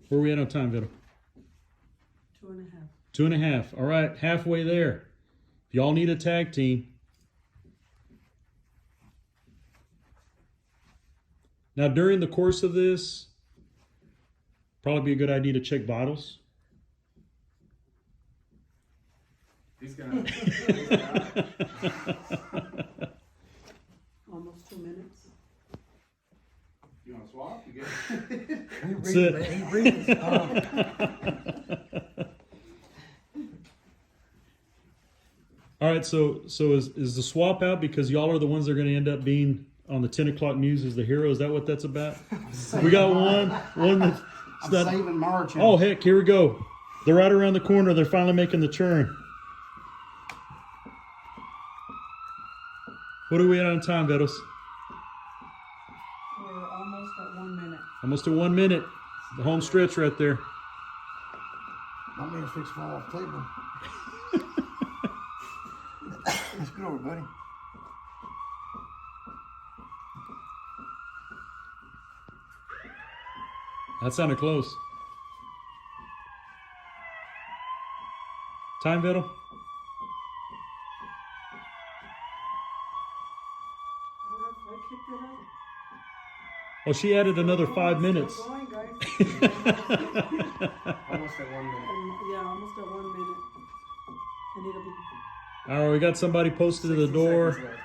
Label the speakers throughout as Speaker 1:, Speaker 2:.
Speaker 1: Where are we at on time, Vito?
Speaker 2: 2.5.
Speaker 1: 2.5. All right, halfway there. If y'all need a tag team. Now, during the course of this, probably be a good idea to check vitals.
Speaker 3: He's gonna.
Speaker 2: Almost 2 minutes.
Speaker 3: You want to swap? You get
Speaker 1: That's it. All right, so is the swap out because y'all are the ones that are going to end up being on the 10 o'clock news as the hero? Is that what that's about? We got one that's
Speaker 4: I'm
Speaker 1: not.
Speaker 4: saving margin.
Speaker 1: Oh heck, here we go. They're right around the corner. They're finally making the turn. What are we at on time, Vetos?
Speaker 2: We're almost at 1 minute.
Speaker 1: Almost to 1 minute. The home stretch right there.
Speaker 4: My man's fixing to fall off the table. Let's get over, buddy.
Speaker 1: That sounded close. Time, Vettel?
Speaker 2: What if I kicked it out?
Speaker 1: Oh, she added another 5 minutes.
Speaker 2: Still going, guys.
Speaker 3: almost at 1 minute.
Speaker 2: Yeah, almost at 1 minute. And it'll be.
Speaker 1: All right, we got somebody posted to the
Speaker 3: 60
Speaker 1: door.
Speaker 3: seconds left.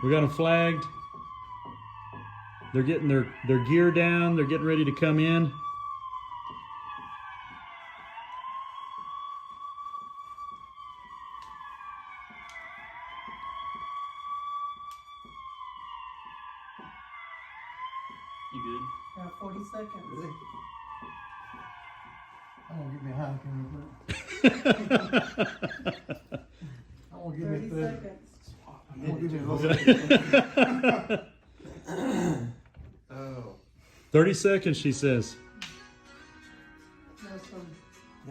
Speaker 1: We got them flagged. They're getting their gear down. They're getting ready to come in.
Speaker 3: You good?
Speaker 2: 40 seconds.
Speaker 4: Really? I'm gonna get me a Heineken real quick. I'm gonna give me
Speaker 2: 30
Speaker 4: a
Speaker 2: seconds.
Speaker 4: I'm gonna give me a
Speaker 3: Oh.
Speaker 1: 30 seconds, she says.
Speaker 2: There's some.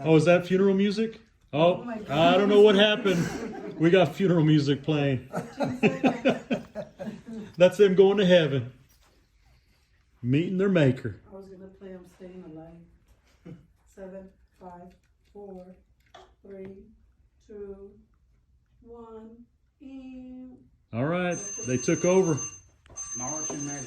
Speaker 1: Oh, is that funeral music? Oh,
Speaker 2: my God.
Speaker 1: I don't know what happened. We got funeral music playing.
Speaker 2: 15 seconds.
Speaker 1: That's them going to heaven. Meeting their maker.
Speaker 2: I was gonna play I'm Staying Alive. 7, 5, 4, 3, 2, 1. And
Speaker 1: All right, they took over.
Speaker 3: March and May.